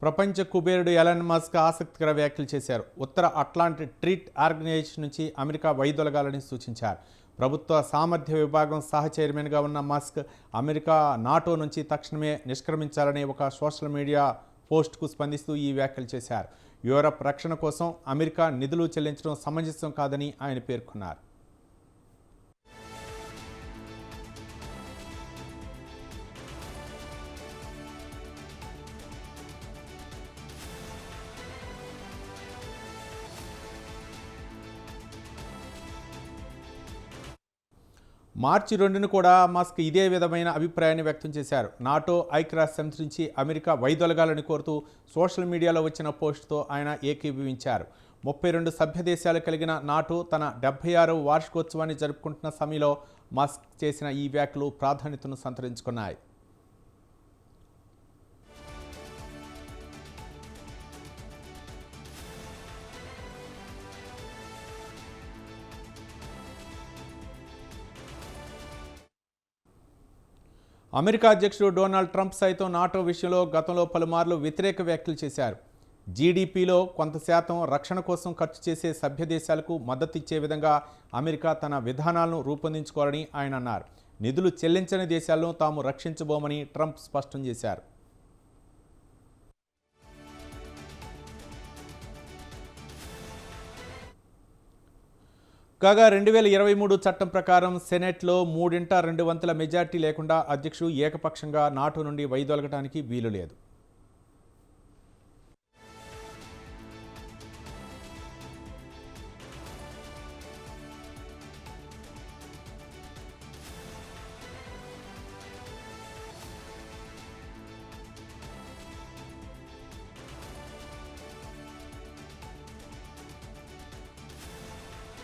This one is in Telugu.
ప్రపంచ కుబేరుడు ఎలన్ మస్క్ ఆసక్తికర వ్యాఖ్యలు చేశారు. ఉత్తర అట్లాంటిక్ ట్రీటీ ఆర్గనైజేషన్ నుంచి అమెరికా వైదొలగాలని సూచించారు. ప్రభుత్వ సామర్థ్య విభాగం సహ చైర్మన్గా ఉన్న మస్క్ అమెరికా నాటో నుంచి తక్షణమే నిష్క్రమించాలనే ఒక సోషల్ మీడియా పోస్ట్కు స్పందిస్తూ ఈ వ్యాఖ్యలు చేశారు. యూరప్ రక్షణ కోసం అమెరికా నిధులు చెల్లించడం సమంజసం కాదని ఆయన పేర్కొన్నారు. మార్చి 2న కూడా మస్క్ ఇదే విధమైన అభిప్రాయాన్ని వ్యక్తం చేశారు. నాటో ఐక్యరాజ్య సమితి నుంచి అమెరికా వైదొలగాలని కోరుతూ సోషల్ మీడియాలో వచ్చిన పోస్టుతో ఆయన ఏకీభవించారు. 32 సభ్య దేశాలు కలిగిన నాటో తన 76వ వార్షికోత్సవాన్ని జరుపుకుంటున్న సమయంలో మస్క్ చేసిన ఈ వ్యాఖ్యలు ప్రాధాన్యతను సంతరించుకున్నాయి. అమెరికా అధ్యక్షుడు డొనాల్డ్ ట్రంప్ సైతం నాటో విషయంలో గతంలో పలుమార్లు వ్యతిరేక వ్యాఖ్యలు చేశారు. జీడీపీలో కొంత శాతం రక్షణ కోసం ఖర్చు చేసే సభ్య దేశాలకు మద్దతు ఇచ్చే విధంగా అమెరికా తన విధానాలను రూపొందించుకోవాలని ఆయన అన్నారు. నిధులు చెల్లించని దేశాలను తాము రక్షించబోమని ట్రంప్ స్పష్టం చేశారు. కాగా 2023 చట్టం ప్రకారం సెనెట్లో 3/2 మెజార్టీ లేకుండా అధ్యక్షుడు ఏకపక్షంగా నాటో నుండి వైదొలగడానికి వీలు లేదు.